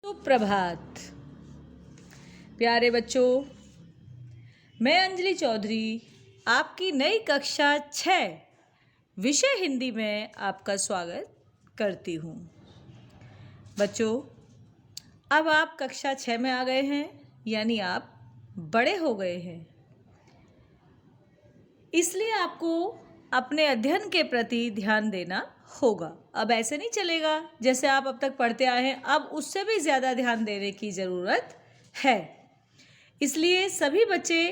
सुप्रभात प्यारे बच्चों, मैं अंजलि चौधरी आपकी नई कक्षा 6 विषय हिंदी में आपका स्वागत करती हूँ। बच्चों, अब आप कक्षा 6 में आ गए हैं, यानी आप बड़े हो गए हैं। इसलिए आपको अपने अध्ययन के प्रति ध्यान देना होगा। अब ऐसे नहीं चलेगा जैसे आप अब तक पढ़ते आए हैं, अब उससे भी ज़्यादा ध्यान देने की ज़रूरत है। इसलिए सभी बच्चे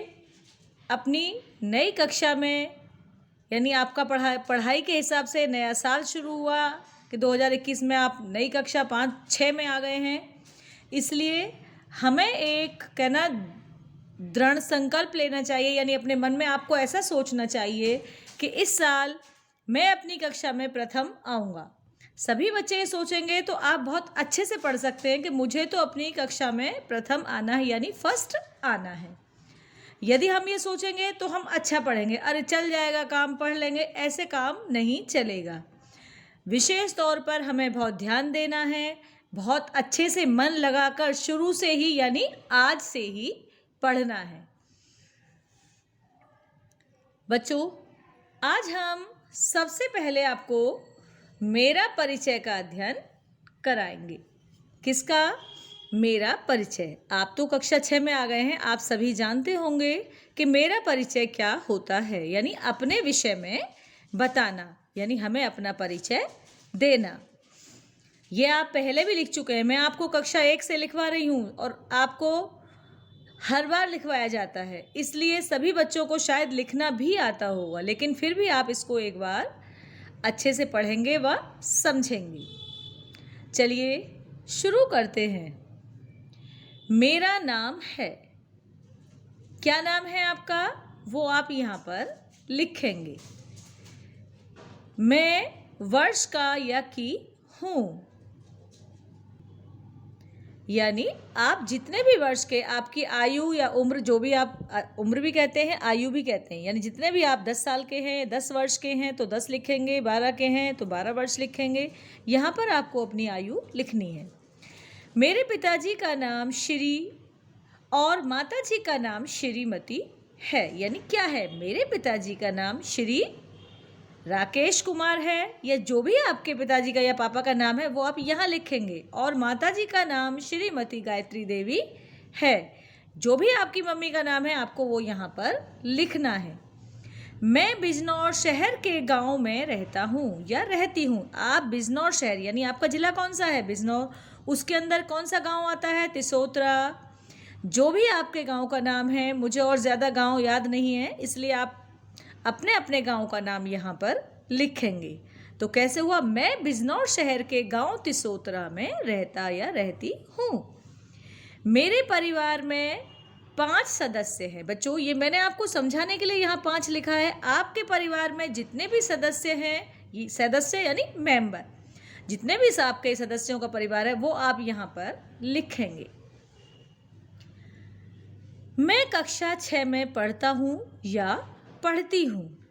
अपनी नई कक्षा में, यानी आपका पढ़ाई के हिसाब से नया साल शुरू हुआ कि 2021 में आप नई कक्षा 5-6 में आ गए हैं। इसलिए हमें एक कहना दृढ़ संकल्प लेना चाहिए, यानी अपने मन में आपको ऐसा सोचना चाहिए कि इस साल मैं अपनी कक्षा में प्रथम आऊँगा। सभी बच्चे ये सोचेंगे तो आप बहुत अच्छे से पढ़ सकते हैं कि मुझे तो अपनी कक्षा में प्रथम आना है, यानी फर्स्ट आना है। यदि हम ये सोचेंगे तो हम अच्छा पढ़ेंगे, अरे चल जाएगा काम, पढ़ लेंगे, ऐसे काम नहीं चलेगा। विशेष तौर पर हमें बहुत ध्यान देना है, बहुत अच्छे से मन लगाकर शुरू से ही, यानी आज से ही पढ़ना है। बच्चों, आज हम सबसे पहले आपको मेरा परिचय का अध्ययन कराएंगे। किसका? मेरा परिचय। आप तो कक्षा 6 में आ गए हैं, आप सभी जानते होंगे कि मेरा परिचय क्या होता है, यानी अपने विषय में बताना, यानी हमें अपना परिचय देना। ये आप पहले भी लिख चुके हैं, मैं आपको कक्षा 1 से लिखवा रही हूँ और आपको हर बार लिखवाया जाता है, इसलिए सभी बच्चों को शायद लिखना भी आता होगा, लेकिन फिर भी आप इसको एक बार अच्छे से पढ़ेंगे व समझेंगे। चलिए शुरू करते हैं। मेरा नाम है। क्या नाम है आपका? वो आप यहाँ पर लिखेंगे। मैं वर्ष का या की हूँ, यानी आप जितने भी वर्ष के, आपकी आयु या उम्र, जो भी आप उम्र भी कहते हैं, आयु भी कहते हैं, यानी जितने भी आप 10 साल के हैं, 10 वर्ष के हैं तो 10 लिखेंगे, 12 के हैं तो 12 वर्ष लिखेंगे। यहाँ पर आपको अपनी आयु लिखनी है। मेरे पिताजी का नाम श्री और माताजी का नाम श्रीमती है, यानी क्या है? मेरे पिताजी का नाम श्री राकेश कुमार है, या जो भी आपके पिताजी का या पापा का नाम है वो आप यहाँ लिखेंगे, और माताजी का नाम श्रीमती गायत्री देवी है। जो भी आपकी मम्मी का नाम है आपको वो यहाँ पर लिखना है। मैं बिजनौर शहर के गांव में रहता हूँ या रहती हूँ। आप बिजनौर शहर, यानी आपका ज़िला कौन सा है? बिजनौर। उसके अंदर कौन सा गाँव आता है? तिसोत्रा। जो भी आपके गाँव का नाम है, मुझे और ज़्यादा गाँव याद नहीं है, इसलिए आप अपने अपने गांव का नाम यहाँ पर लिखेंगे। तो कैसे हुआ? मैं बिजनौर शहर के गांव तिसोत्रा में रहता या रहती हूँ। मेरे परिवार में 5 सदस्य हैं। बच्चों, ये मैंने आपको समझाने के लिए यहाँ 5 लिखा है। आपके परिवार में जितने भी सदस्य हैं, ये सदस्य यानी मेंबर, जितने भी आपके सदस्यों का परिवार है वो आप यहाँ पर लिखेंगे। मैं कक्षा 6 में पढ़ता हूँ या पढ़ती हूँ।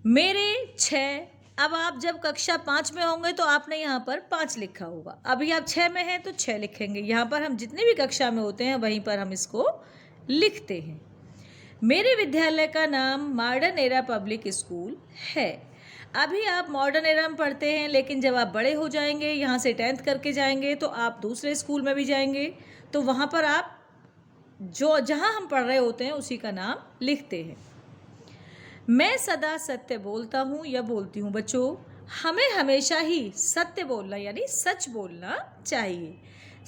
मेरे 6, अब आप जब कक्षा 5 में होंगे तो आपने यहाँ पर 5 लिखा होगा। अभी आप 6 में हैं तो 6 लिखेंगे। यहाँ पर हम जितने भी कक्षा में होते हैं वहीं पर हम इसको लिखते हैं। मेरे विद्यालय का नाम मॉडर्न एरा पब्लिक स्कूल है। अभी आप मॉडर्न एरा में पढ़ते हैं, लेकिन जब आप बड़े हो जाएंगे, यहाँ से 10th करके जाएंगे तो आप दूसरे स्कूल में भी जाएंगे, तो वहाँ पर आप जहाँ हम पढ़ रहे होते हैं उसी का नाम लिखते हैं। मैं सदा सत्य बोलता हूँ या बोलती हूँ। बच्चों, हमें हमेशा ही सत्य बोलना, यानी सच बोलना चाहिए।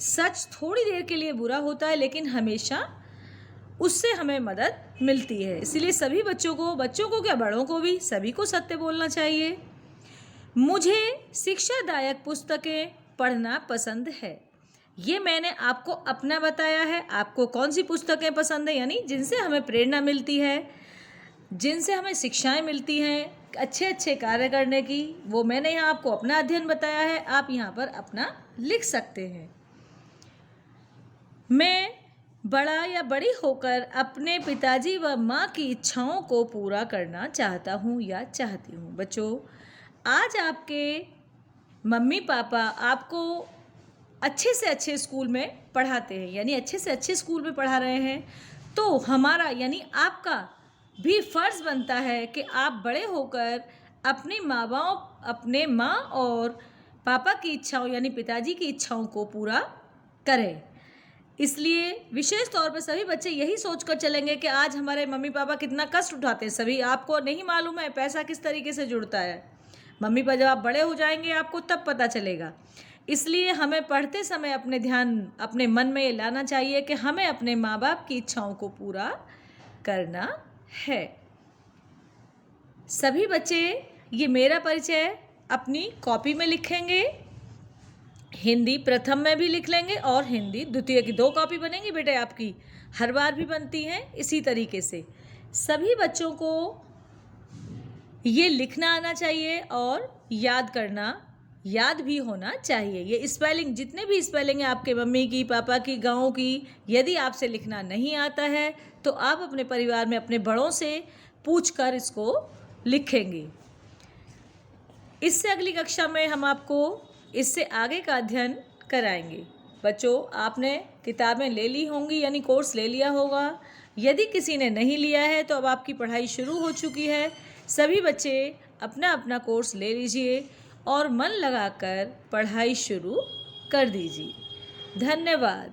सच थोड़ी देर के लिए बुरा होता है, लेकिन हमेशा उससे हमें मदद मिलती है। इसलिए सभी बच्चों को क्या, बड़ों को भी, सभी को सत्य बोलना चाहिए। मुझे शिक्षादायक पुस्तकें पढ़ना पसंद है। ये मैंने आपको अपना बताया है। आपको कौन सी पुस्तकें पसंद है, यानी जिनसे हमें प्रेरणा मिलती है, जिनसे हमें शिक्षाएं मिलती हैं अच्छे अच्छे कार्य करने की, वो मैंने यहाँ आपको अपना अध्ययन बताया है। आप यहाँ पर अपना लिख सकते हैं। मैं बड़ा या बड़ी होकर अपने पिताजी व माँ की इच्छाओं को पूरा करना चाहता हूँ या चाहती हूँ। बच्चों, आज आपके मम्मी पापा आपको अच्छे से अच्छे स्कूल में पढ़ाते हैं, यानी अच्छे से अच्छे स्कूल में पढ़ा रहे हैं, तो हमारा यानी आपका भी फ़र्ज़ बनता है कि आप बड़े होकर अपने माँ और पापा की इच्छाओं यानी पिताजी की इच्छाओं को पूरा करें। इसलिए विशेष तौर पर सभी बच्चे यही सोचकर चलेंगे कि आज हमारे मम्मी पापा कितना कष्ट उठाते हैं। सभी आपको नहीं मालूम है पैसा किस तरीके से जुड़ता है। मम्मी पापा जब आप बड़े हो जाएंगे आपको तब पता चलेगा। इसलिए हमें पढ़ते समय अपने मन में ये लाना चाहिए कि हमें अपने माँ बाप की इच्छाओं को पूरा करना है। सभी बच्चे ये मेरा परिचय अपनी कॉपी में लिखेंगे, हिंदी प्रथम में भी लिख लेंगे और हिंदी द्वितीय की 2 कॉपी बनेंगी बेटे आपकी, हर बार भी बनती हैं। इसी तरीके से सभी बच्चों को ये लिखना आना चाहिए और याद भी होना चाहिए। ये स्पेलिंग, जितने भी स्पेलिंग है आपके मम्मी की, पापा की, गाँव की, यदि आपसे लिखना नहीं आता है तो आप अपने परिवार में अपने बड़ों से पूछकर इसको लिखेंगे। इससे अगली कक्षा में हम आपको इससे आगे का अध्ययन कराएंगे। बच्चों, आपने किताबें ले ली होंगी यानी कोर्स ले लिया होगा। यदि किसी ने नहीं लिया है तो अब आपकी पढ़ाई शुरू हो चुकी है। सभी बच्चे अपना अपना कोर्स ले लीजिए और मन लगाकर पढ़ाई शुरू कर दीजिए। धन्यवाद।